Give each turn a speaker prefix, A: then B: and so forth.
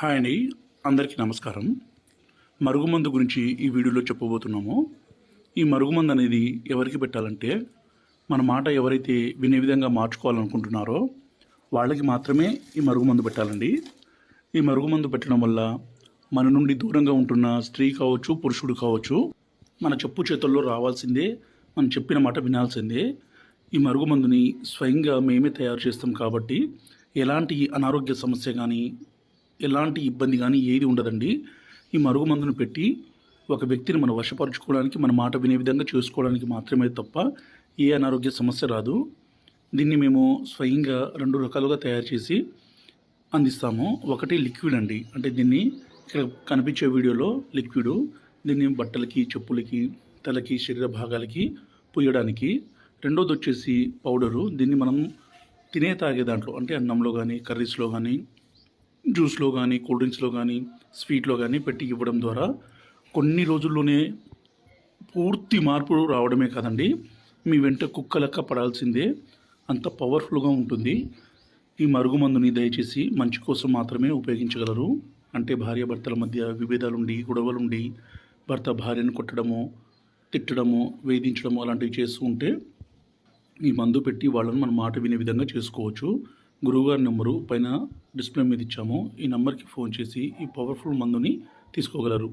A: Hi అండి, అందరికీ నమస్కారం. మరుగుమందు గురించి ఈ వీడియోలో చెప్పబోతున్నాము. ఈ మరుగుమందు అనేది ఎవరికి పెట్టాలంటే, మన మాట ఎవరైతే వినే విధంగా మార్చుకోవాలనుకుంటున్నారో వాళ్ళకి మాత్రమే ఈ మరుగుమందు పెట్టాలండి. ఈ మరుగుమందు పెట్టడం వల్ల మన నుండి దూరంగా ఉంటున్న స్త్రీ కావచ్చు, పురుషుడు కావచ్చు, మన చెప్పు చేతుల్లో రావాల్సిందే, మనం చెప్పిన మాట వినాల్సిందే. ఈ మరుగుమందుని స్వయంగా మేమే తయారు చేస్తాం కాబట్టి ఎలాంటి అనారోగ్య సమస్య కానీ, ఎలాంటి ఇబ్బంది కానీ ఏది ఉండదండి. ఈ మరుగుమందును పెట్టి ఒక వ్యక్తిని మనం వశపరుచుకోవడానికి, మన మాట వినే విధంగా చేసుకోవడానికి మాత్రమే తప్ప ఏ అనారోగ్య సమస్య రాదు. దీన్ని మేము స్వయంగా 2 రకాలుగా తయారు చేసి అందిస్తాము. ఒకటి లిక్విడ్ అండి, అంటే దీన్ని ఇక్కడ కనిపించే వీడియోలో లిక్విడ్. దీన్ని బట్టలకి, చెప్పులకి, తలకి, శరీర భాగాలకి పూయడానికి. రెండోది వచ్చేసి పౌడరు. దీన్ని మనం తాగే దాంట్లో, అంటే అన్నంలో కానీ, కర్రీస్లో కానీ, జ్యూస్లో కానీ, కూల్ డ్రింక్స్లో కానీ, స్వీట్లో కానీ పెట్టి ఇవ్వడం ద్వారా కొన్ని రోజుల్లోనే పూర్తి మార్పు రావడమే కాదండి, మీ వెంట కుక్క లెక్క పడాల్సిందే, అంత పవర్ఫుల్గా ఉంటుంది. ఈ మరుగుమందుని దయచేసి మంచి కోసం మాత్రమే ఉపయోగించగలరు. అంటే భార్యాభర్తల మధ్య విభేదాలుండి, గొడవలుండి, భర్త భార్యను కొట్టడము, తిట్టడము, వేధించడము అలాంటివి చేస్తూ ఉంటే ఈ మందు పెట్టి వాళ్ళని మన మాట వినే విధంగా చేసుకోవచ్చు. గురువుగారి నెంబరు పైన డిస్ప్లే మీద ఇచ్చాము. ఈ నెంబర్కి ఫోన్ చేసి ఈ పవర్ఫుల్ మందుని తీసుకోగలరు.